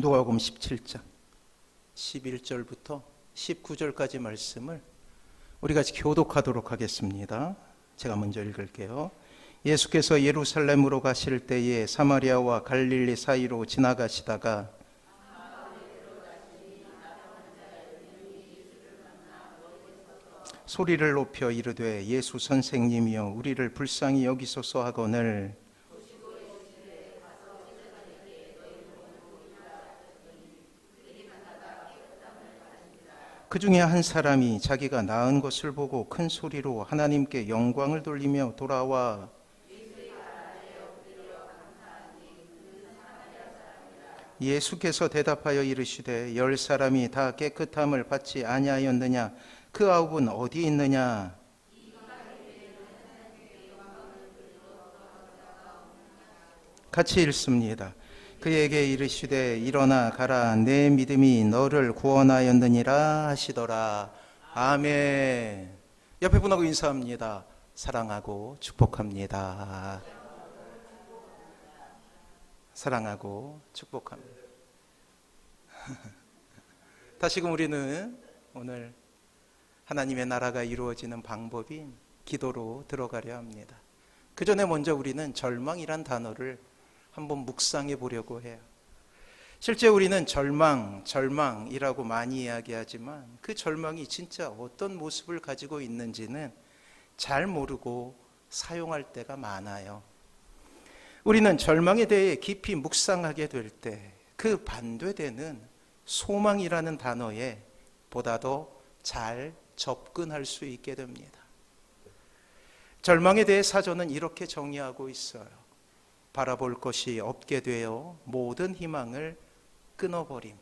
누가복음 17장 11절부터 19절까지 말씀을 우리 같이 교독하도록 하겠습니다. 제가 먼저 읽을게요. 예수께서 예루살렘으로 가실 때에 사마리아와 갈릴리 사이로 지나가시다가 소리를 높여 이르되 예수 선생님이여 우리를 불쌍히 여기소서 하거늘 그 중에 한 사람이 자기가 나은 것을 보고 큰 소리로 하나님께 영광을 돌리며 돌아와 예수께서 대답하여 이르시되 10사람이 다 깨끗함을 받지 아니하였느냐 그 9은 어디 있느냐 같이 읽습니다. 그에게 이르시되 일어나 가라 내 믿음이 너를 구원하였느니라 하시더라. 아멘. 옆에 분하고 인사합니다. 사랑하고 축복합니다. 사랑하고 축복합니다. 다시금 우리는 오늘 하나님의 나라가 이루어지는 방법인 기도로 들어가려 합니다. 그 전에 먼저 우리는 절망이란 단어를 한번 묵상해 보려고 해요. 실제 우리는 절망이라고 많이 이야기하지만 그 절망이 진짜 어떤 모습을 가지고 있는지는 잘 모르고 사용할 때가 많아요. 우리는 절망에 대해 깊이 묵상하게 될 때 그 반대되는 소망이라는 단어에 보다 더 잘 접근할 수 있게 됩니다. 절망에 대해 사전은 이렇게 정의하고 있어요. 바라볼 것이 없게 되어 모든 희망을 끊어버림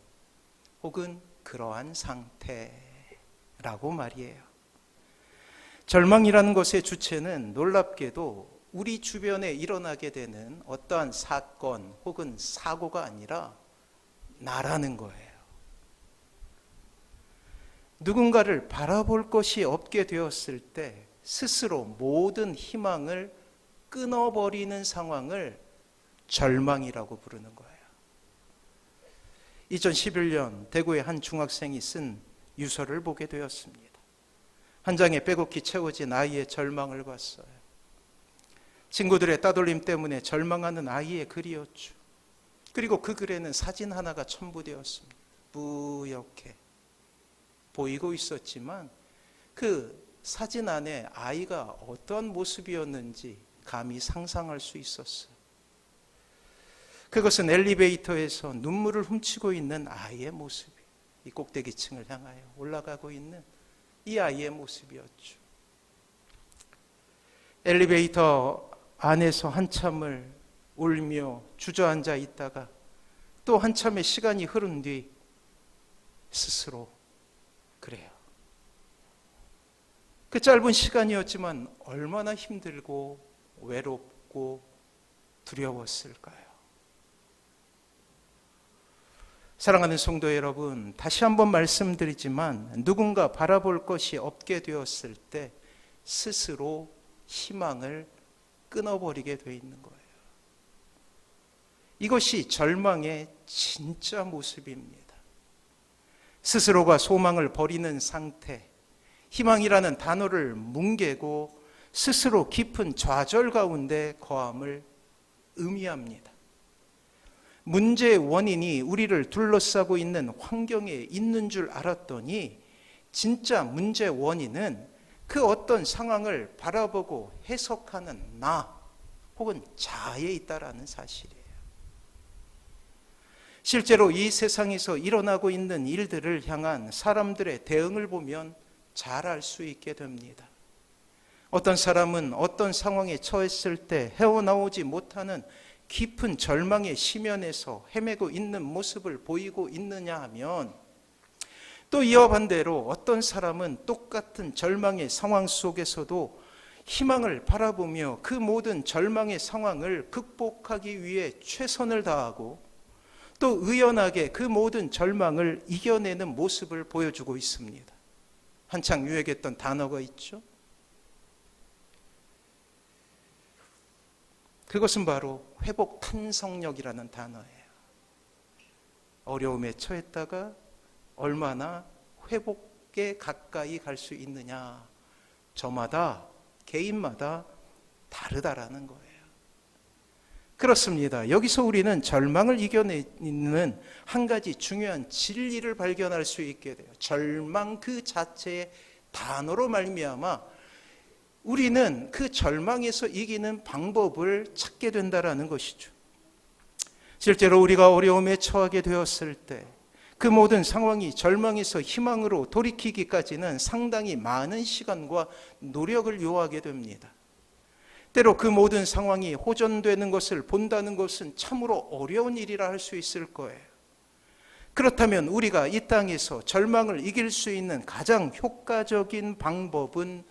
혹은 그러한 상태라고 말이에요. 절망이라는 것의 주체는 놀랍게도 우리 주변에 일어나게 되는 어떠한 사건 혹은 사고가 아니라 나라는 거예요. 누군가를 바라볼 것이 없게 되었을 때 스스로 모든 희망을 끊어버리는 상황을 절망이라고 부르는 거예요. 2011년 대구의 한 중학생이 쓴 유서를 보게 되었습니다. 한 장에 빼곡히 채워진 아이의 절망을 봤어요. 친구들의 따돌림 때문에 절망하는 아이의 글이었죠. 그리고 그 글에는 사진 하나가 첨부되었습니다. 뿌옇게 보이고 있었지만 그 사진 안에 아이가 어떤 모습이었는지 감히 상상할 수 있었어요. 그것은 엘리베이터에서 눈물을 훔치고 있는 아이의 모습이에요. 이 꼭대기층을 향하여 올라가고 있는 이 아이의 모습이었죠. 엘리베이터 안에서 한참을 울며 주저앉아 있다가 또 한참의 시간이 흐른 뒤 스스로 그래요. 그 짧은 시간이었지만 얼마나 힘들고 외롭고 두려웠을까요? 사랑하는 성도 여러분, 다시 한번 말씀드리지만 누군가 바라볼 것이 없게 되었을 때 스스로 희망을 끊어버리게 돼 있는 거예요. 이것이 절망의 진짜 모습입니다. 스스로가 소망을 버리는 상태, 희망이라는 단어를 뭉개고 스스로 깊은 좌절 가운데 거함을 의미합니다. 문제의 원인이 우리를 둘러싸고 있는 환경에 있는 줄 알았더니 진짜 문제의 원인은 그 어떤 상황을 바라보고 해석하는 나 혹은 자아에 있다라는 사실이에요. 실제로 이 세상에서 일어나고 있는 일들을 향한 사람들의 대응을 보면 잘 알 수 있게 됩니다. 어떤 사람은 어떤 상황에 처했을 때 헤어나오지 못하는 깊은 절망의 심연에서 헤매고 있는 모습을 보이고 있느냐 하면 또 이와 반대로 어떤 사람은 똑같은 절망의 상황 속에서도 희망을 바라보며 그 모든 절망의 상황을 극복하기 위해 최선을 다하고 또 의연하게 그 모든 절망을 이겨내는 모습을 보여주고 있습니다. 한창 유행했던 단어가 있죠. 그것은 바로 회복 탄성력이라는 단어예요. 어려움에 처했다가 얼마나 회복에 가까이 갈 수 있느냐, 저마다 개인마다 다르다라는 거예요. 그렇습니다. 여기서 우리는 절망을 이겨내는 한 가지 중요한 진리를 발견할 수 있게 돼요. 절망 그 자체의 단어로 말미암아 우리는 그 절망에서 이기는 방법을 찾게 된다라는 것이죠. 실제로 우리가 어려움에 처하게 되었을 때 그 모든 상황이 절망에서 희망으로 돌이키기까지는 상당히 많은 시간과 노력을 요하게 됩니다. 때로 그 모든 상황이 호전되는 것을 본다는 것은 참으로 어려운 일이라 할 수 있을 거예요. 그렇다면 우리가 이 땅에서 절망을 이길 수 있는 가장 효과적인 방법은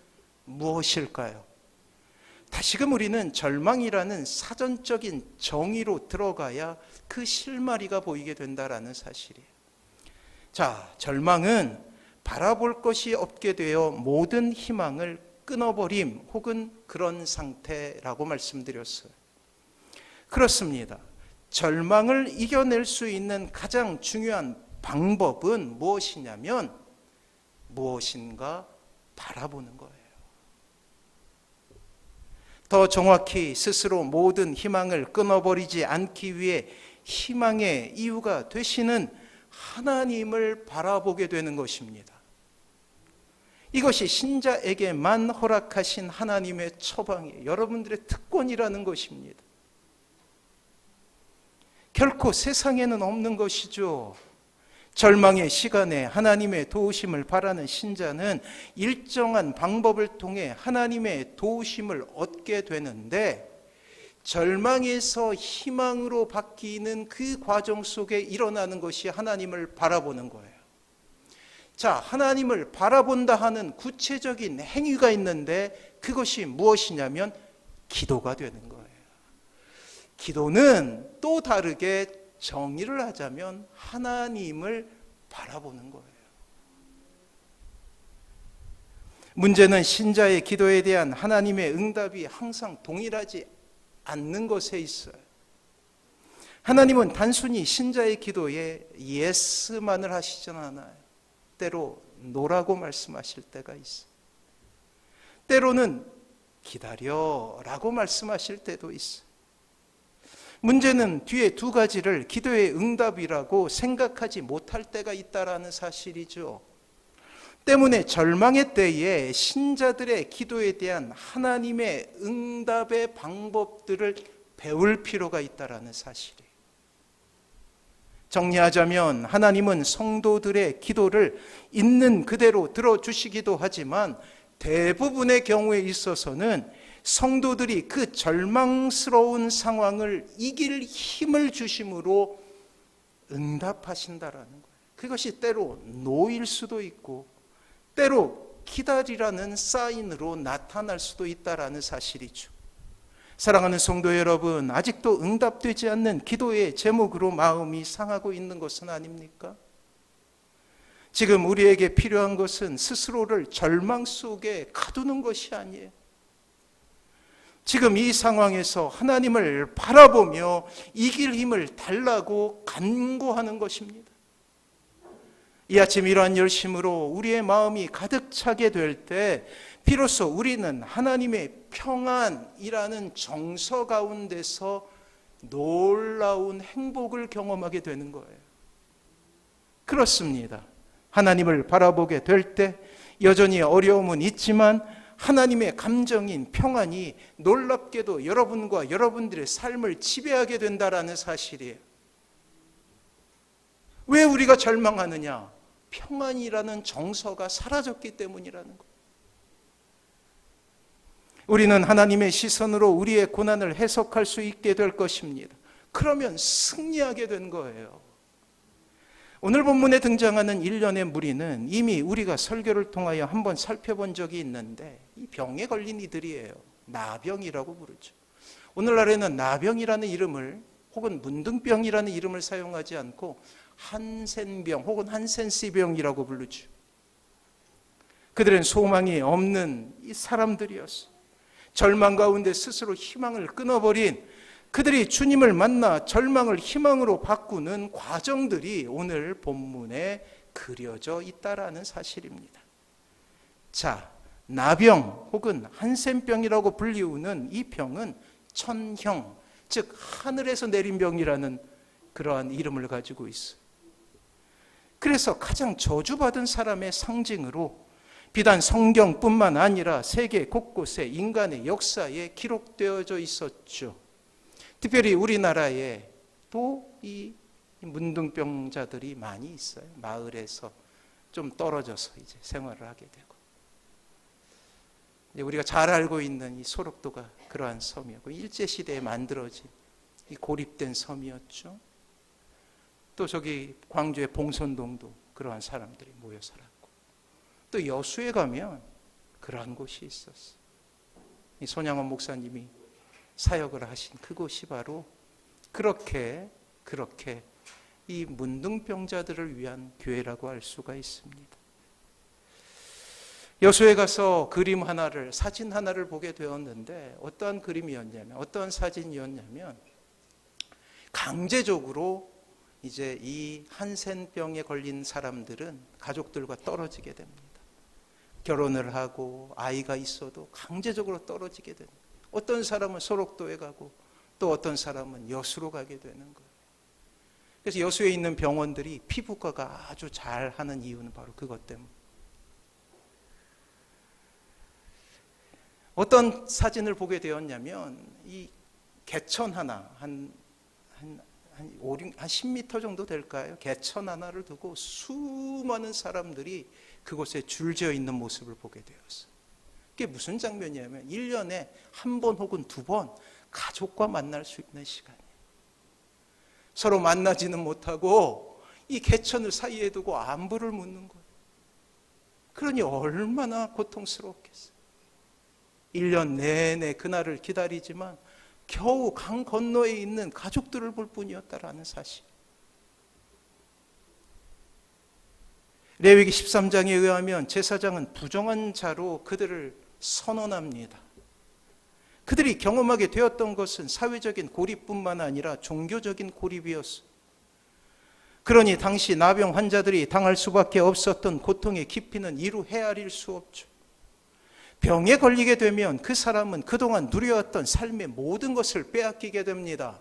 무엇일까요? 다시금 우리는 절망이라는 사전적인 정의로 들어가야 그 실마리가 보이게 된다라는 사실이에요. 자, 절망은 바라볼 것이 없게 되어 모든 희망을 끊어버림 혹은 그런 상태라고 말씀드렸어요. 그렇습니다. 절망을 이겨낼 수 있는 가장 중요한 방법은 무엇이냐면 무엇인가 바라보는 거예요. 더 정확히 스스로 모든 희망을 끊어버리지 않기 위해 희망의 이유가 되시는 하나님을 바라보게 되는 것입니다. 이것이 신자에게만 허락하신 하나님의 처방이에요. 여러분들의 특권이라는 것입니다. 결코 세상에는 없는 것이죠. 절망의 시간에 하나님의 도우심을 바라는 신자는 일정한 방법을 통해 하나님의 도우심을 얻게 되는데, 절망에서 희망으로 바뀌는 그 과정 속에 일어나는 것이 하나님을 바라보는 거예요. 자, 하나님을 바라본다 하는 구체적인 행위가 있는데 그것이 무엇이냐면 기도가 되는 거예요. 기도는 또 다르게 정의를 하자면 하나님을 바라보는 거예요. 문제는 신자의 기도에 대한 하나님의 응답이 항상 동일하지 않는 것에 있어요. 하나님은 단순히 신자의 기도에 예스만을 하시지는 않아요. 때로 노라고 말씀하실 때가 있어요. 때로는 기다려라고 말씀하실 때도 있어요. 문제는 뒤에 두 가지를 기도의 응답이라고 생각하지 못할 때가 있다라는 사실이죠. 때문에 절망의 때에 신자들의 기도에 대한 하나님의 응답의 방법들을 배울 필요가 있다라는 사실이에요. 정리하자면 하나님은 성도들의 기도를 있는 그대로 들어주시기도 하지만 대부분의 경우에 있어서는 성도들이 그 절망스러운 상황을 이길 힘을 주심으로 응답하신다라는 거예요. 그것이 때로 노일 수도 있고 때로 기다리라는 사인으로 나타날 수도 있다라는 사실이죠. 사랑하는 성도 여러분, 아직도 응답되지 않는 기도의 제목으로 마음이 상하고 있는 것은 아닙니까? 지금 우리에게 필요한 것은 스스로를 절망 속에 가두는 것이 아니에요. 지금 이 상황에서 하나님을 바라보며 이길 힘을 달라고 간구하는 것입니다. 이 아침 이러한 열심으로 우리의 마음이 가득 차게 될 때 비로소 우리는 하나님의 평안이라는 정서 가운데서 놀라운 행복을 경험하게 되는 거예요. 그렇습니다. 하나님을 바라보게 될 때 여전히 어려움은 있지만 하나님의 감정인 평안이 놀랍게도 여러분과 여러분들의 삶을 지배하게 된다라는 사실이에요. 왜 우리가 절망하느냐? 평안이라는 정서가 사라졌기 때문이라는 거예요. 우리는 하나님의 시선으로 우리의 고난을 해석할 수 있게 될 것입니다. 그러면 승리하게 된 거예요. 오늘 본문에 등장하는 일련의 무리는 이미 우리가 설교를 통하여 한번 살펴본 적이 있는데 이 병에 걸린 이들이에요. 나병이라고 부르죠. 오늘날에는 나병이라는 이름을 혹은 문둥병이라는 이름을 사용하지 않고 한센병 혹은 한센시병이라고 부르죠. 그들은 소망이 없는 이 사람들이었어. 절망 가운데 스스로 희망을 끊어버린 그들이 주님을 만나 절망을 희망으로 바꾸는 과정들이 오늘 본문에 그려져 있다라는 사실입니다. 자, 나병 혹은 한센병이라고 불리우는 이 병은 천형, 즉 하늘에서 내린 병이라는 그러한 이름을 가지고 있어요. 그래서 가장 저주받은 사람의 상징으로 비단 성경뿐만 아니라 세계 곳곳에 인간의 역사에 기록되어져 있었죠. 특별히 우리나라에 또 이 문둥병자들이 많이 있어요. 마을에서 좀 떨어져서 이제 생활을 하게 되고. 우리가 잘 알고 있는 이 소록도가 그러한 섬이었고, 일제시대에 만들어진 이 고립된 섬이었죠. 또 저기 광주의 봉선동도 그러한 사람들이 모여 살았고, 또 여수에 가면 그러한 곳이 있었어요. 이 손양원 목사님이 사역을 하신 그곳이 바로 그렇게 이 문둥병자들을 위한 교회라고 할 수가 있습니다. 여수에 가서 그림 하나를, 사진 하나를 보게 되었는데, 어떠한 그림이었냐면, 어떠한 사진이었냐면, 강제적으로 이제 이 한센병에 걸린 사람들은 가족들과 떨어지게 됩니다. 결혼을 하고 아이가 있어도 강제적으로 떨어지게 됩니다. 어떤 사람은 소록도에 가고 또 어떤 사람은 여수로 가게 되는 거예요. 그래서 여수에 있는 병원들이 피부과가 아주 잘하는 이유는 바로 그것 때문에. 어떤 사진을 보게 되었냐면, 이 개천 하나, 한 10m 정도 될까요? 개천 하나를 두고 수많은 사람들이 그곳에 줄지어 있는 모습을 보게 되었어요. 그게 무슨 장면이냐면 1년에 한 번 혹은 두 번 가족과 만날 수 있는 시간이에요. 서로 만나지는 못하고 이 개천을 사이에 두고 안부를 묻는 거예요. 그러니 얼마나 고통스러웠겠어요. 1년 내내 그날을 기다리지만 겨우 강 건너에 있는 가족들을 볼 뿐이었다라는 사실. 레위기 13장에 의하면 제사장은 부정한 자로 그들을 선언합니다. 그들이 경험하게 되었던 것은 사회적인 고립뿐만 아니라 종교적인 고립이었어요. 그러니 당시 나병 환자들이 당할 수밖에 없었던 고통의 깊이는 이루 헤아릴 수 없죠. 병에 걸리게 되면 그 사람은 그동안 누려왔던 삶의 모든 것을 빼앗기게 됩니다.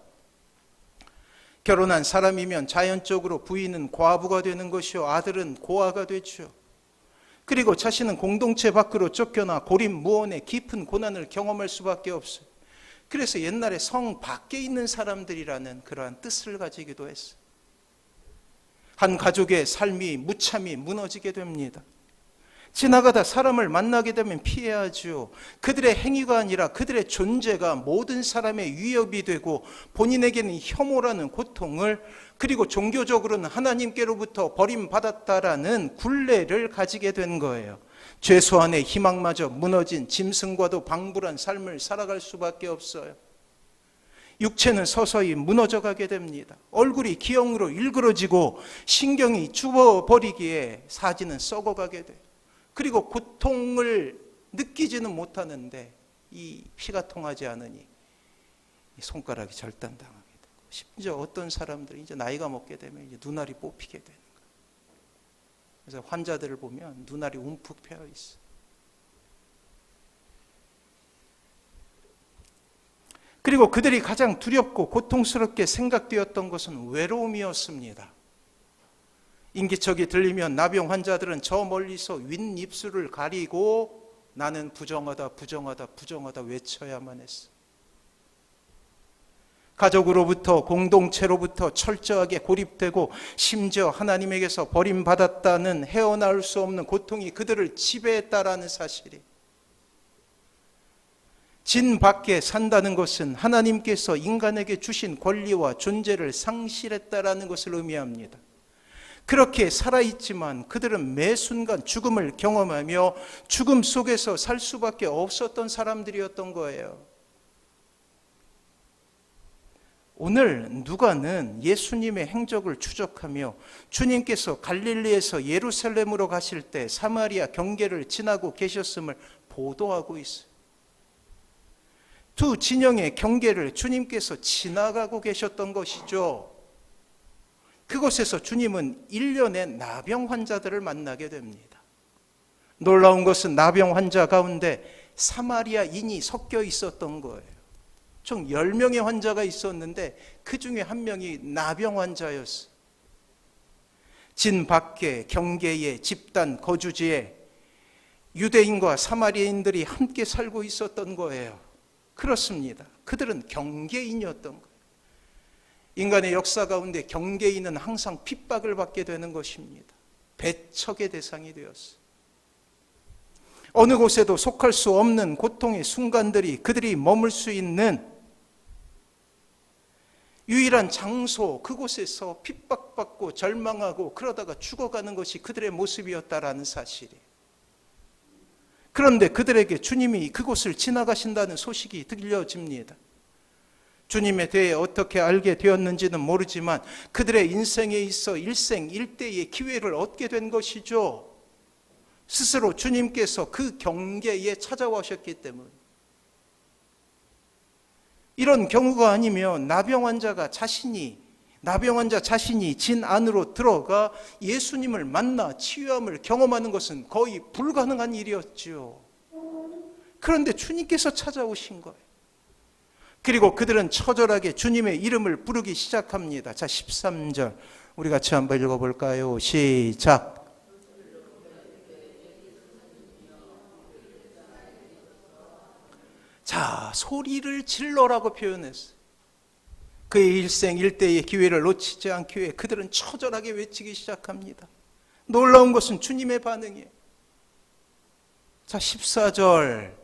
결혼한 사람이면 자연적으로 부인은 과부가 되는 것이요, 아들은 고아가 되죠. 그리고 자신은 공동체 밖으로 쫓겨나 고립무원의 깊은 고난을 경험할 수밖에 없어요. 그래서 옛날에 성 밖에 있는 사람들이라는 그러한 뜻을 가지기도 했어요. 한 가족의 삶이 무참히 무너지게 됩니다. 지나가다 사람을 만나게 되면 피해야죠. 그들의 행위가 아니라 그들의 존재가 모든 사람의 위협이 되고 본인에게는 혐오라는 고통을, 그리고 종교적으로는 하나님께로부터 버림받았다라는 굴레를 가지게 된 거예요. 죄수 안에 희망마저 무너진 짐승과도 방불한 삶을 살아갈 수밖에 없어요. 육체는 서서히 무너져가게 됩니다. 얼굴이 기형으로 일그러지고 신경이 죽어버리기에 사지는 썩어가게 돼요. 그리고 고통을 느끼지는 못하는데 이 피가 통하지 않으니 손가락이 절단당하게 되고, 심지어 어떤 사람들이 이제 나이가 먹게 되면 이제 눈알이 뽑히게 되는 거예요. 그래서 환자들을 보면 눈알이 움푹 패여 있어요. 그리고 그들이 가장 두렵고 고통스럽게 생각되었던 것은 외로움이었습니다. 인기척이 들리면 나병 환자들은 저 멀리서 윗입술을 가리고 나는 부정하다, 부정하다, 부정하다 외쳐야만 했어. 가족으로부터, 공동체로부터 철저하게 고립되고 심지어 하나님에게서 버림받았다는 헤어나올 수 없는 고통이 그들을 지배했다라는 사실이. 진 밖에 산다는 것은 하나님께서 인간에게 주신 권리와 존재를 상실했다라는 것을 의미합니다. 그렇게 살아있지만 그들은 매 순간 죽음을 경험하며 죽음 속에서 살 수밖에 없었던 사람들이었던 거예요. 오늘 누가는 예수님의 행적을 추적하며 주님께서 갈릴리에서 예루살렘으로 가실 때 사마리아 경계를 지나고 계셨음을 보도하고 있어요. 두 진영의 경계를 주님께서 지나가고 계셨던 것이죠. 그곳에서 주님은 1년의 나병 환자들을 만나게 됩니다. 놀라운 것은 나병 환자 가운데 사마리아인이 섞여 있었던 거예요. 총 10명의 환자가 있었는데 그 중에 한 명이 나병 환자였어요. 진 밖에 경계의 집단 거주지에 유대인과 사마리아인들이 함께 살고 있었던 거예요. 그렇습니다. 그들은 경계인이었던 거예요. 인간의 역사 가운데 경계인은 항상 핍박을 받게 되는 것입니다. 배척의 대상이 되었어요. 어느 곳에도 속할 수 없는 고통의 순간들이 그들이 머물 수 있는 유일한 장소, 그곳에서 핍박받고 절망하고 그러다가 죽어가는 것이 그들의 모습이었다라는 사실이에요. 그런데 그들에게 주님이 그곳을 지나가신다는 소식이 들려집니다. 주님에 대해 어떻게 알게 되었는지는 모르지만 그들의 인생에 있어 일생일대의 기회를 얻게 된 것이죠. 스스로 주님께서 그 경계에 찾아오셨기 때문에. 이런 경우가 아니면 나병 환자 자신이 진 안으로 들어가 예수님을 만나 치유함을 경험하는 것은 거의 불가능한 일이었죠. 그런데 주님께서 찾아오신 거예요. 그리고 그들은 처절하게 주님의 이름을 부르기 시작합니다. 자, 13절 우리 같이 한번 읽어볼까요? 시작. 자, 소리를 질러라고 표현했어요. 그의 일생일대의 기회를 놓치지 않기 위해 그들은 처절하게 외치기 시작합니다. 놀라운 것은 주님의 반응이에요. 자, 14절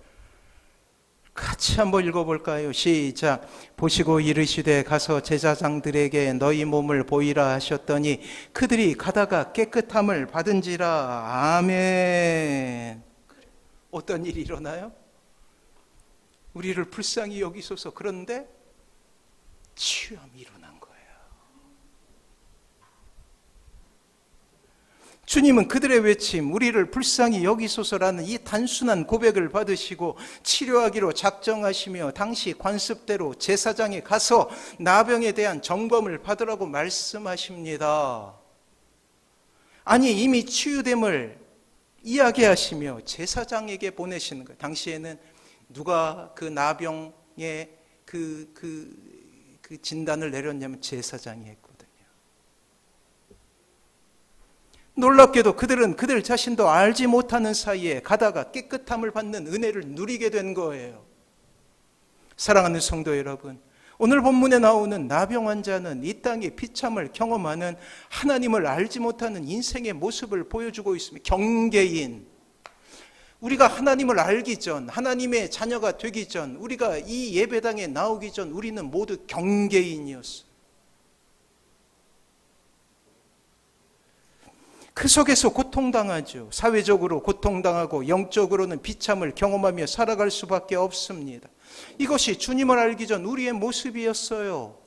같이 한번 읽어볼까요? 시작. 보시고 이르시되 가서 제사장들에게 너희 몸을 보이라 하셨더니 그들이 가다가 깨끗함을 받은지라. 아멘. 어떤 일이 일어나요? 우리를 불쌍히 여기소서. 그런데 치유함이 일어난 거예요. 주님은 그들의 외침, 우리를 불쌍히 여기소서라는 이 단순한 고백을 받으시고 치료하기로 작정하시며 당시 관습대로 제사장에 가서 나병에 대한 점검을 받으라고 말씀하십니다. 아니, 이미 치유됨을 이야기하시며 제사장에게 보내시는 거예요. 당시에는 누가 그 나병의 그 진단을 내렸냐면 제사장이 했거든요. 놀랍게도 그들은 그들 자신도 알지 못하는 사이에 가다가 깨끗함을 받는 은혜를 누리게 된 거예요. 사랑하는 성도 여러분, 오늘 본문에 나오는 나병 환자는 이 땅의 비참을 경험하는 하나님을 알지 못하는 인생의 모습을 보여주고 있습니다. 경계인. 우리가 하나님을 알기 전, 하나님의 자녀가 되기 전, 우리가 이 예배당에 나오기 전 우리는 모두 경계인이었어요. 그 속에서 고통당하죠. 사회적으로 고통당하고 영적으로는 비참을 경험하며 살아갈 수밖에 없습니다. 이것이 주님을 알기 전 우리의 모습이었어요.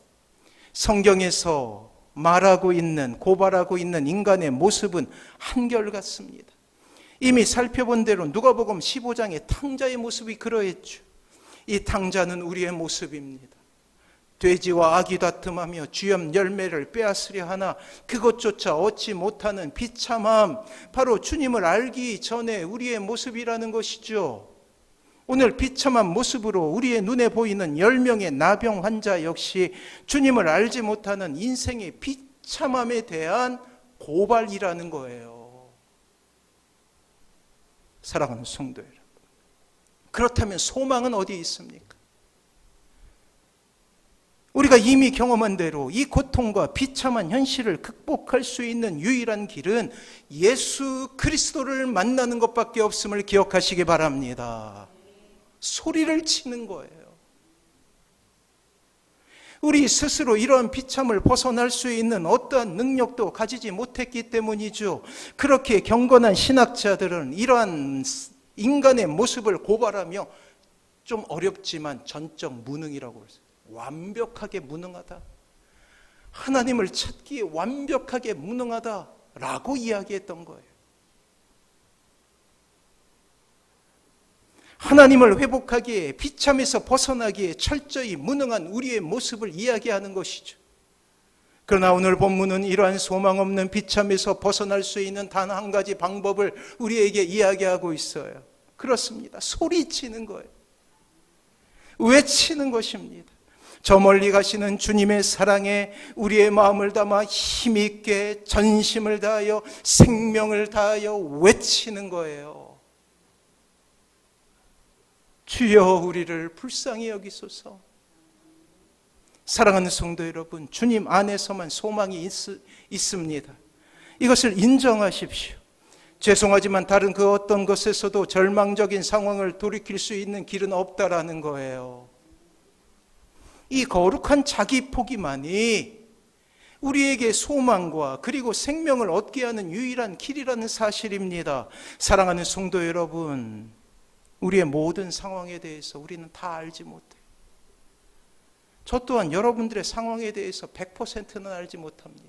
성경에서 말하고 있는, 고발하고 있는 인간의 모습은 한결같습니다. 이미 살펴본 대로 누가복음 15장의 탕자의 모습이 그러했죠. 이 탕자는 우리의 모습입니다. 돼지와 아기 다툼하며 주염 열매를 빼앗으려 하나 그것조차 얻지 못하는 비참함, 바로 주님을 알기 전에 우리의 모습이라는 것이죠. 오늘 비참한 모습으로 우리의 눈에 보이는 10명의 나병 환자 역시 주님을 알지 못하는 인생의 비참함에 대한 고발이라는 거예요. 사랑하는 성도 여러분, 그렇다면 소망은 어디에 있습니까? 우리가 이미 경험한 대로 이 고통과 비참한 현실을 극복할 수 있는 유일한 길은 예수 그리스도를 만나는 것밖에 없음을 기억하시기 바랍니다. 소리를 치는 거예요. 우리 스스로 이러한 비참을 벗어날 수 있는 어떠한 능력도 가지지 못했기 때문이죠. 그렇게 경건한 신학자들은 이러한 인간의 모습을 고발하며 좀 어렵지만 전적 무능이라고 했어요. 완벽하게 무능하다. 하나님을 찾기에 완벽하게 무능하다라고 이야기했던 거예요. 하나님을 회복하기에, 비참에서 벗어나기에 철저히 무능한 우리의 모습을 이야기하는 것이죠. 그러나 오늘 본문은 이러한 소망 없는 비참에서 벗어날 수 있는 단 한 가지 방법을 우리에게 이야기하고 있어요. 그렇습니다. 소리치는 거예요. 외치는 것입니다. 저 멀리 가시는 주님의 사랑에 우리의 마음을 담아 힘있게 전심을 다하여 생명을 다하여 외치는 거예요. 주여 우리를 불쌍히 여기소서. 사랑하는 성도 여러분, 주님 안에서만 소망이 있습니다. 이것을 인정하십시오. 죄송하지만 다른 그 어떤 것에서도 절망적인 상황을 돌이킬 수 있는 길은 없다라는 거예요. 이 거룩한 자기 포기만이 우리에게 소망과 그리고 생명을 얻게 하는 유일한 길이라는 사실입니다. 사랑하는 성도 여러분, 우리의 모든 상황에 대해서 우리는 다 알지 못해요. 저 또한 여러분들의 상황에 대해서 100%는 알지 못합니다.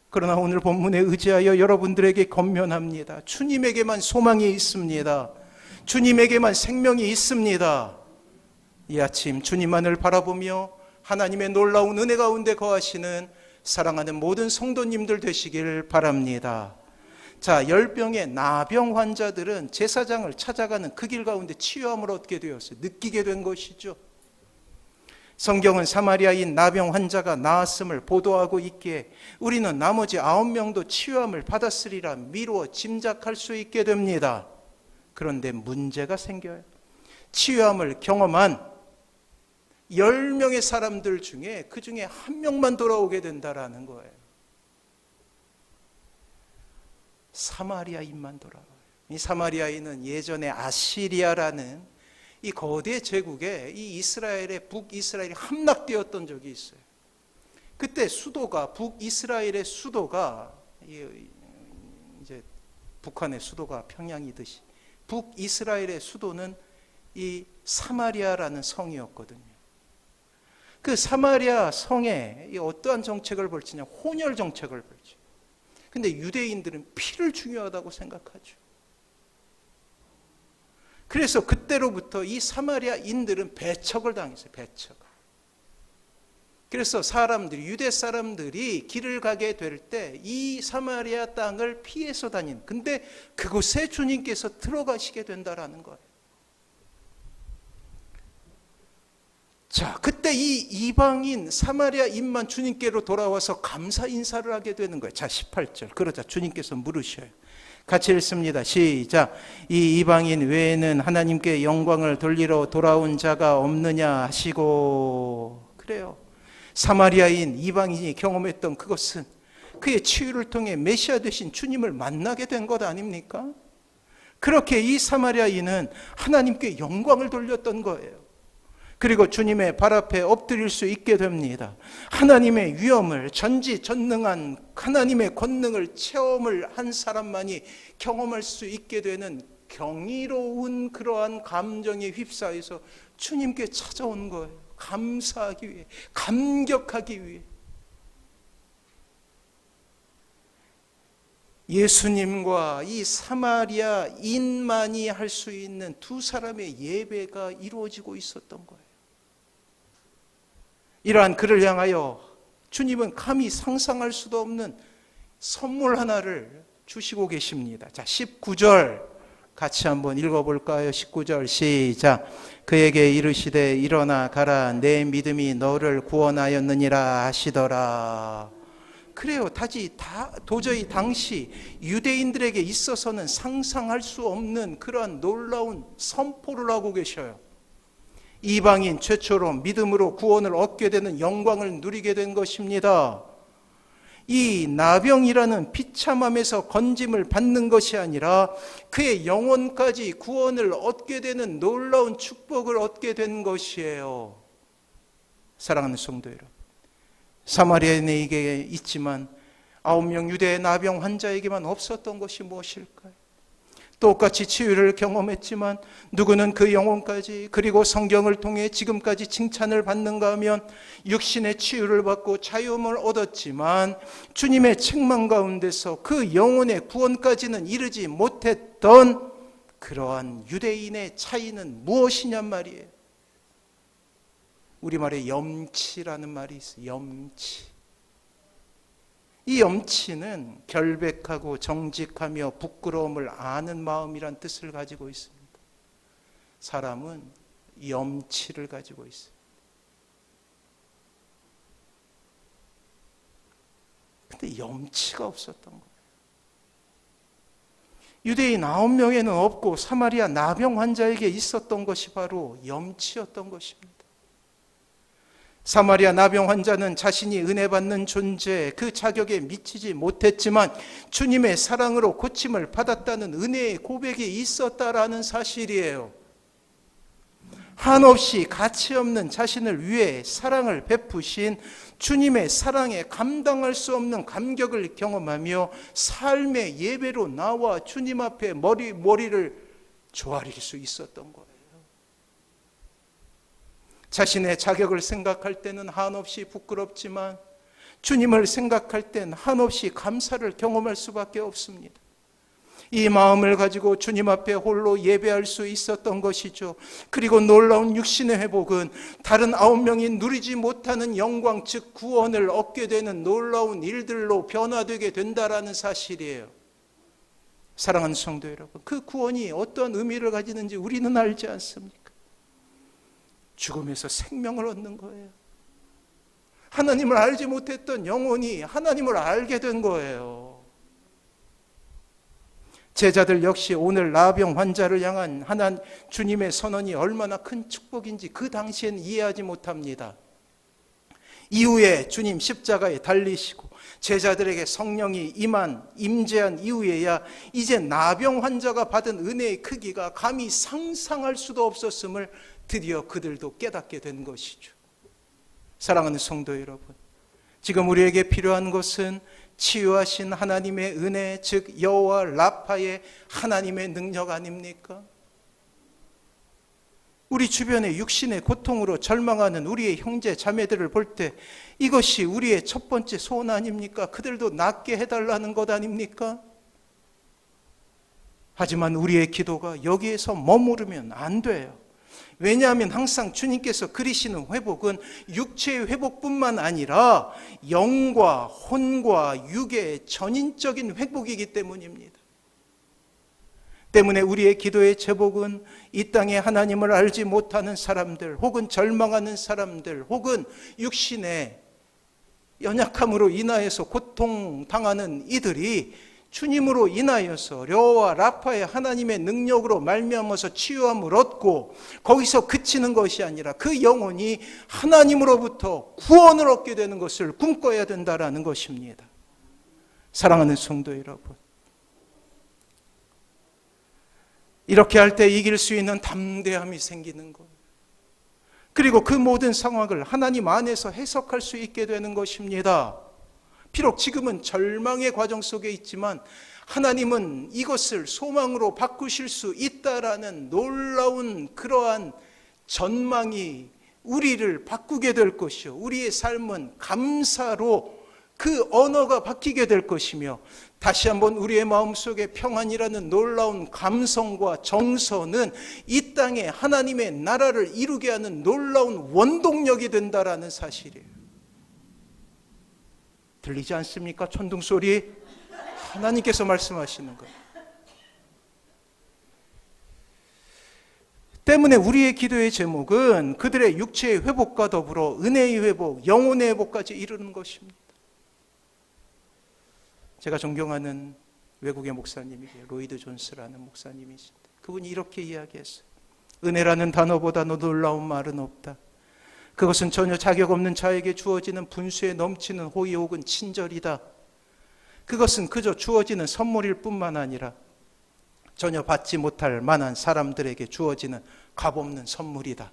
그러나 오늘 본문에 의지하여 여러분들에게 권면합니다. 주님에게만 소망이 있습니다. 주님에게만 생명이 있습니다. 이 아침 주님만을 바라보며 하나님의 놀라운 은혜 가운데 거하시는 사랑하는 모든 성도님들 되시길 바랍니다. 자, 열병의 나병 환자들은 제사장을 찾아가는 그 길 가운데 치유함을 얻게 되었어요. 느끼게 된 것이죠. 성경은 사마리아인 나병 환자가 나았음을 보도하고 있기에 우리는 나머지 9명도 치유함을 받았으리라 미루어 짐작할 수 있게 됩니다. 그런데 문제가 생겨요. 치유함을 경험한 10명의 사람들 중에 그 중에 한 명만 돌아오게 된다라는 거예요. 사마리아인만 돌아와요. 이 사마리아인은 예전에 아시리아라는 이 거대 제국에 이 이스라엘의 북이스라엘이 함락되었던 적이 있어요. 그때 수도가, 북이스라엘의 수도가, 이제 북한의 수도가 평양이듯이 북이스라엘의 수도는 이 사마리아라는 성이었거든요. 그 사마리아 성에 어떠한 정책을 벌이냐, 혼혈 정책을 벌이죠. 근데 유대인들은 피를 중요하다고 생각하죠. 그래서 그때로부터 이 사마리아인들은 배척을 당했어요. 배척. 그래서 유대 사람들이 길을 가게 될 때 이 사마리아 땅을 피해서 다닌, 근데 그곳에 주님께서 들어가시게 된다라는 거예요. 자, 그때 이 이방인 사마리아인만 주님께로 돌아와서 감사 인사를 하게 되는 거예요. 자, 18절. 그러자 주님께서 물으셔요. 같이 읽습니다. 시작. 이 이방인 외에는 하나님께 영광을 돌리러 돌아온 자가 없느냐 하시고. 그래요. 사마리아인 이방인이 경험했던 그것은 그의 치유를 통해 메시아 되신 주님을 만나게 된 것 아닙니까? 그렇게 이 사마리아인은 하나님께 영광을 돌렸던 거예요. 그리고 주님의 발 앞에 엎드릴 수 있게 됩니다. 하나님의 위엄을, 전지전능한 하나님의 권능을 체험을 한 사람만이 경험할 수 있게 되는 경이로운 그러한 감정에 휩싸여서 주님께 찾아온 거예요. 감사하기 위해, 감격하기 위해. 예수님과 이 사마리아인만이 할 수 있는 두 사람의 예배가 이루어지고 있었던 거예요. 이러한 그를 향하여 주님은 감히 상상할 수도 없는 선물 하나를 주시고 계십니다. 자, 19절 같이 한번 읽어볼까요? 19절 시작. 그에게 이르시되 일어나 가라, 내 믿음이 너를 구원하였느니라 하시더라. 그래요. 도저히 당시 유대인들에게 있어서는 상상할 수 없는 그러한 놀라운 선포를 하고 계셔요. 이방인 최초로 믿음으로 구원을 얻게 되는 영광을 누리게 된 것입니다. 이 나병이라는 비참함에서 건짐을 받는 것이 아니라 그의 영혼까지 구원을 얻게 되는 놀라운 축복을 얻게 된 것이에요. 사랑하는 성도 여러분, 사마리아인에게 있지만 9명 유대의 나병 환자에게만 없었던 것이 무엇일까요? 똑같이 치유를 경험했지만 누구는 그 영혼까지, 그리고 성경을 통해 지금까지 칭찬을 받는가 하면 육신의 치유를 받고 자유함을 얻었지만 주님의 책망 가운데서 그 영혼의 구원까지는 이르지 못했던 그러한 유대인의 차이는 무엇이냔 말이에요. 우리말에 염치라는 말이 있어요. 염치. 이 염치는 결백하고 정직하며 부끄러움을 아는 마음이란 뜻을 가지고 있습니다. 사람은 염치를 가지고 있어요. 근데 염치가 없었던 거예요. 유대인 9명에는 없고 사마리아 나병 환자에게 있었던 것이 바로 염치였던 것입니다. 사마리아 나병 환자는 자신이 은혜 받는 존재, 그 자격에 미치지 못했지만 주님의 사랑으로 고침을 받았다는 은혜의 고백이 있었다라는 사실이에요. 한없이 가치 없는 자신을 위해 사랑을 베푸신 주님의 사랑에 감당할 수 없는 감격을 경험하며 삶의 예배로 나와 주님 앞에 머리를 조아릴 수 있었던 거예요. 자신의 자격을 생각할 때는 한없이 부끄럽지만 주님을 생각할 때는 한없이 감사를 경험할 수밖에 없습니다. 이 마음을 가지고 주님 앞에 홀로 예배할 수 있었던 것이죠. 그리고 놀라운 육신의 회복은 다른 9명이 누리지 못하는 영광, 즉 구원을 얻게 되는 놀라운 일들로 변화되게 된다라는 사실이에요. 사랑하는 성도 여러분, 그 구원이 어떤 의미를 가지는지 우리는 알지 않습니까? 죽음에서 생명을 얻는 거예요. 하나님을 알지 못했던 영혼이 하나님을 알게 된 거예요. 제자들 역시 오늘 나병 환자를 향한 주님의 선언이 얼마나 큰 축복인지 그 당시엔 이해하지 못합니다. 이후에 주님 십자가에 달리시고 제자들에게 성령이 임재한 이후에야 이제 나병 환자가 받은 은혜의 크기가 감히 상상할 수도 없었음을 드디어 그들도 깨닫게 된 것이죠. 사랑하는 성도 여러분, 지금 우리에게 필요한 것은 치유하신 하나님의 은혜, 즉 여호와 라파의 하나님의 능력 아닙니까? 우리 주변의 육신의 고통으로 절망하는 우리의 형제 자매들을 볼 때 이것이 우리의 첫 번째 소원 아닙니까? 그들도 낫게 해달라는 것 아닙니까? 하지만 우리의 기도가 여기에서 머무르면 안 돼요. 왜냐하면 항상 주님께서 그리시는 회복은 육체의 회복뿐만 아니라 영과 혼과 육의 전인적인 회복이기 때문입니다. 때문에 우리의 기도의 제복은 이 땅에 하나님을 알지 못하는 사람들, 혹은 절망하는 사람들, 혹은 육신의 연약함으로 인하여서 고통당하는 이들이 주님으로 인하여서 여호와 라파의 하나님의 능력으로 말미암아서 치유함을 얻고 거기서 그치는 것이 아니라 그 영혼이 하나님으로부터 구원을 얻게 되는 것을 꿈꿔야 된다라는 것입니다. 사랑하는 성도 여러분, 이렇게 할 때 이길 수 있는 담대함이 생기는 것, 그리고 그 모든 상황을 하나님 안에서 해석할 수 있게 되는 것입니다. 비록 지금은 절망의 과정 속에 있지만 하나님은 이것을 소망으로 바꾸실 수 있다라는 놀라운 그러한 전망이 우리를 바꾸게 될 것이요, 우리의 삶은 감사로 그 언어가 바뀌게 될 것이며, 다시 한번 우리의 마음속에 평안이라는 놀라운 감성과 정서는 이 땅에 하나님의 나라를 이루게 하는 놀라운 원동력이 된다라는 사실이에요. 들리지 않습니까? 천둥 소리. 하나님께서 말씀하시는 거예요. 때문에 우리의 기도의 제목은 그들의 육체의 회복과 더불어 은혜의 회복, 영혼의 회복까지 이루는 것입니다. 제가 존경하는 외국의 목사님이 로이드 존스라는 목사님이신데 그분이 이렇게 이야기했어요. 은혜라는 단어보다 놀라운 말은 없다. 그것은 전혀 자격 없는 자에게 주어지는 분수에 넘치는 호의 혹은 친절이다. 그것은 그저 주어지는 선물일 뿐만 아니라 전혀 받지 못할 만한 사람들에게 주어지는 값없는 선물이다.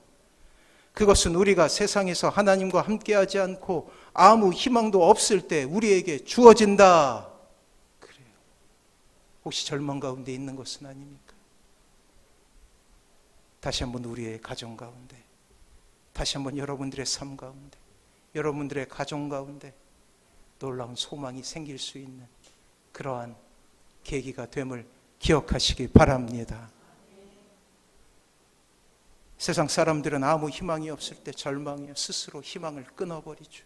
그것은 우리가 세상에서 하나님과 함께하지 않고 아무 희망도 없을 때 우리에게 주어진다. 그래요. 혹시 절망 가운데 있는 것은 아닙니까? 다시 한번 우리의 가정 가운데, 다시 한번 여러분들의 삶 가운데, 여러분들의 가정 가운데 놀라운 소망이 생길 수 있는 그러한 계기가 됨을 기억하시기 바랍니다. 세상 사람들은 아무 희망이 없을 때 절망해 스스로 희망을 끊어버리죠.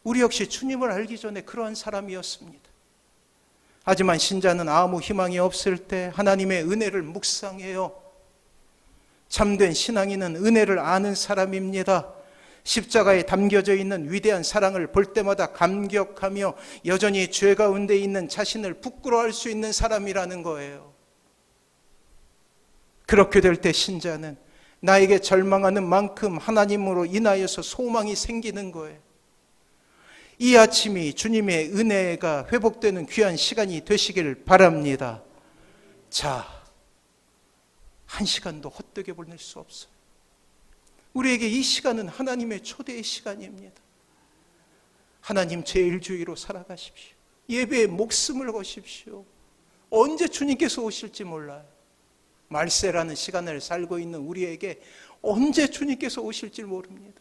우리 역시 주님을 알기 전에 그러한 사람이었습니다. 하지만 신자는 아무 희망이 없을 때 하나님의 은혜를 묵상해요. 참된 신앙인은 은혜를 아는 사람입니다. 십자가에 담겨져 있는 위대한 사랑을 볼 때마다 감격하며 여전히 죄 가운데 있는 자신을 부끄러워할 수 있는 사람이라는 거예요. 그렇게 될 때 신자는 나에게 절망하는 만큼 하나님으로 인하여서 소망이 생기는 거예요. 이 아침이 주님의 은혜가 회복되는 귀한 시간이 되시길 바랍니다. 자, 한 시간도 헛되게 보낼 수 없어요. 우리에게 이 시간은 하나님의 초대의 시간입니다. 하나님 제일주의로 살아가십시오. 예배에 목숨을 거십시오. 언제 주님께서 오실지 몰라요. 말세라는 시간을 살고 있는 우리에게 언제 주님께서 오실지 모릅니다.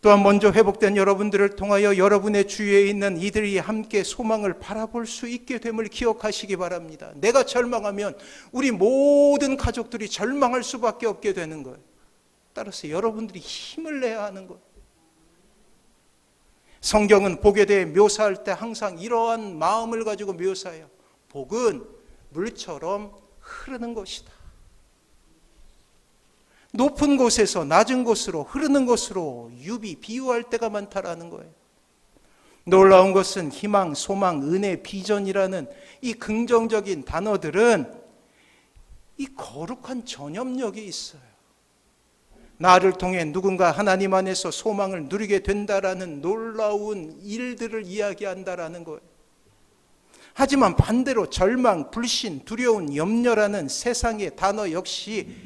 또한 먼저 회복된 여러분들을 통하여 여러분의 주위에 있는 이들이 함께 소망을 바라볼 수 있게 됨을 기억하시기 바랍니다. 내가 절망하면 우리 모든 가족들이 절망할 수밖에 없게 되는 거예요. 따라서 여러분들이 힘을 내야 하는 거예요. 성경은 복에 대해 묘사할 때 항상 이러한 마음을 가지고 묘사해요. 복은 물처럼 흐르는 것이다. 높은 곳에서 낮은 곳으로 흐르는 것으로 유비 비유할 때가 많다라는 거예요. 놀라운 것은 희망, 소망, 은혜, 비전이라는 이 긍정적인 단어들은 이 거룩한 전염력이 있어요. 나를 통해 누군가 하나님 안에서 소망을 누리게 된다라는 놀라운 일들을 이야기한다라는 거예요. 하지만 반대로 절망, 불신, 두려운, 염려라는 세상의 단어 역시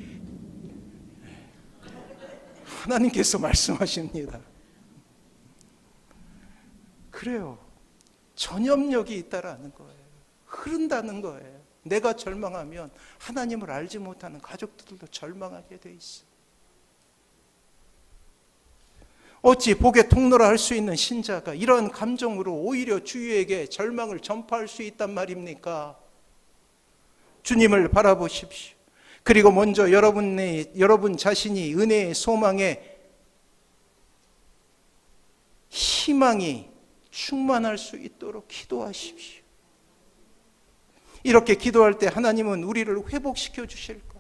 하나님께서 말씀하십니다. 그래요. 전염력이 있다라는 거예요. 흐른다는 거예요. 내가 절망하면 하나님을 알지 못하는 가족들도 절망하게 돼 있어. 어찌 복의 통로라 할 수 있는 신자가 이러한 감정으로 오히려 주위에게 절망을 전파할 수 있단 말입니까? 주님을 바라보십시오. 그리고 먼저 여러분 자신이 은혜의 소망에 희망이 충만할 수 있도록 기도하십시오. 이렇게 기도할 때 하나님은 우리를 회복시켜 주실 거예요.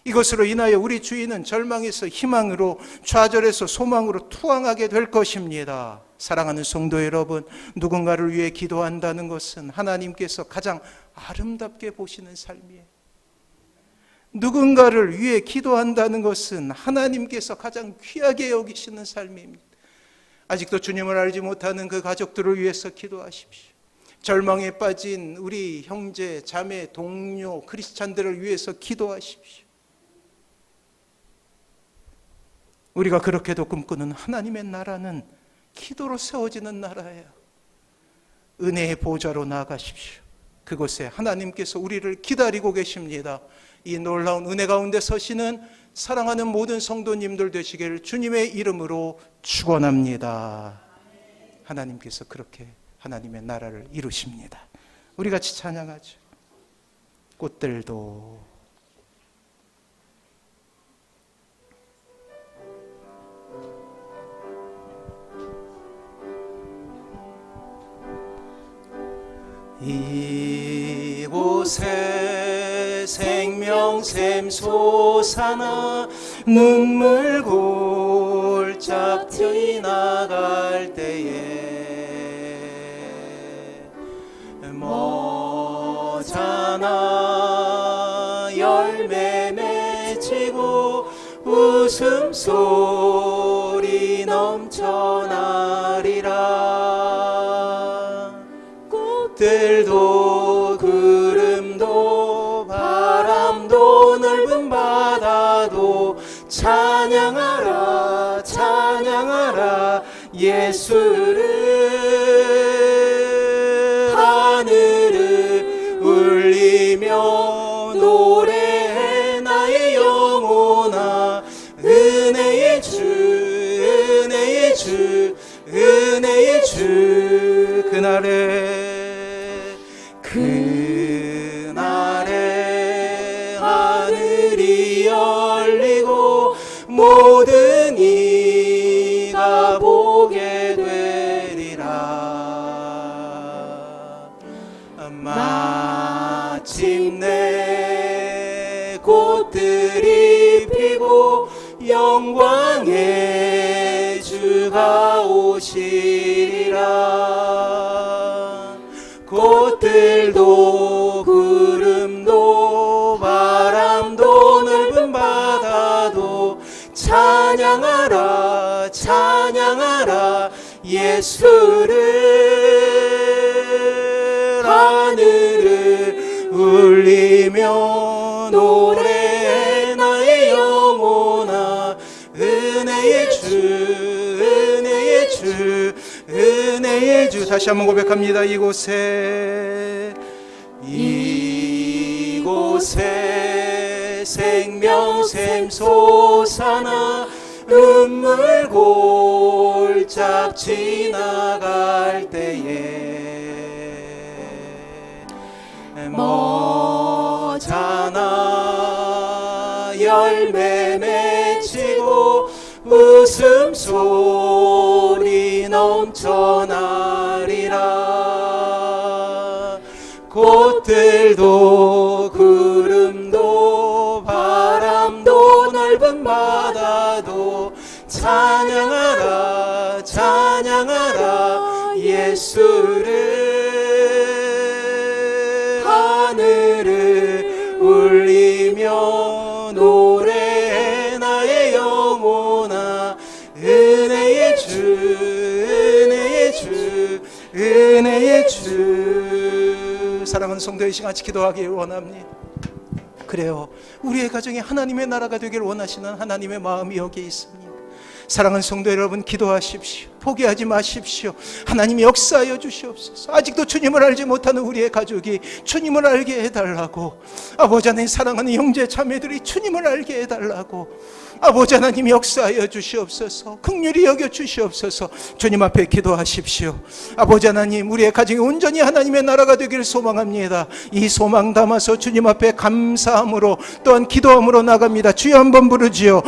이것으로 인하여 우리 주인은 절망에서 희망으로, 좌절에서 소망으로 투항하게 될 것입니다. 사랑하는 성도 여러분, 누군가를 위해 기도한다는 것은 하나님께서 가장 아름답게 보시는 삶이에요. 누군가를 위해 기도한다는 것은 하나님께서 가장 귀하게 여기시는 삶입니다. 아직도 주님을 알지 못하는 그 가족들을 위해서 기도하십시오. 절망에 빠진 우리 형제, 자매, 동료, 크리스찬들을 위해서 기도하십시오. 우리가 그렇게도 꿈꾸는 하나님의 나라는 기도로 세워지는 나라예요. 은혜의 보좌로 나아가십시오. 그곳에 하나님께서 우리를 기다리고 계십니다. 이 놀라운 은혜 가운데 서시는 사랑하는 모든 성도님들 되시기를 주님의 이름으로 축원합니다. 하나님께서 그렇게 하나님의 나라를 이루십니다. 우리 같이 찬양하죠. 꽃들도 이곳에 생명샘 솟아나 눈물 골짝 튀나갈 때에 머자나 열매 맺히고 웃음소리 넘쳐나리라. 꽃들도 구름도 바람도 넓은 바다도 찬양하라 찬양하라 예수를. 하늘을 울리며 노래해 나의 영혼아. 은혜의 주 은혜의 주 은혜의 주. 그날에 다가오시리라. 꽃들도 구름도 바람도 넓은 바다도 찬양하라 찬양하라 예수를. 하늘을 울리며 노래해 나의 영혼아. 은혜의 주 은혜의 주 은혜의 주. 다시 한번 고백합니다. 이곳에 생명샘 솟아나 눈물 골짝 지나갈 때에 머잖아 열매 맺히고 웃음소리 넘쳐나리라. 꽃들도 구름도 바람도 넓은 바다도 찬양하라 찬양하라 예수를. 하늘을 울리며 노래해 나의 영혼아. 은혜의 주 은혜의 주 은혜의 주. 사랑하는 성도의 시간같이 기도하기를 원합니다. 그래요, 우리의 가정이 하나님의 나라가 되길 원하시는 하나님의 마음이 여기에 있습니다. 사랑하는 성도 여러분, 기도하십시오. 포기하지 마십시오. 하나님이 역사하여 주시옵소서. 아직도 주님을 알지 못하는 우리의 가족이 주님을 알게 해달라고, 아버지 하나님 사랑하는 형제 자매들이 주님을 알게 해달라고 아버지 하나님 역사하여 주시옵소서. 긍휼히 여겨 주시옵소서. 주님 앞에 기도하십시오. 아버지 하나님, 우리의 가정이 온전히 하나님의 나라가 되기를 소망합니다. 이 소망 담아서 주님 앞에 감사함으로 또한 기도함으로 나갑니다. 주여 한번 부르지요.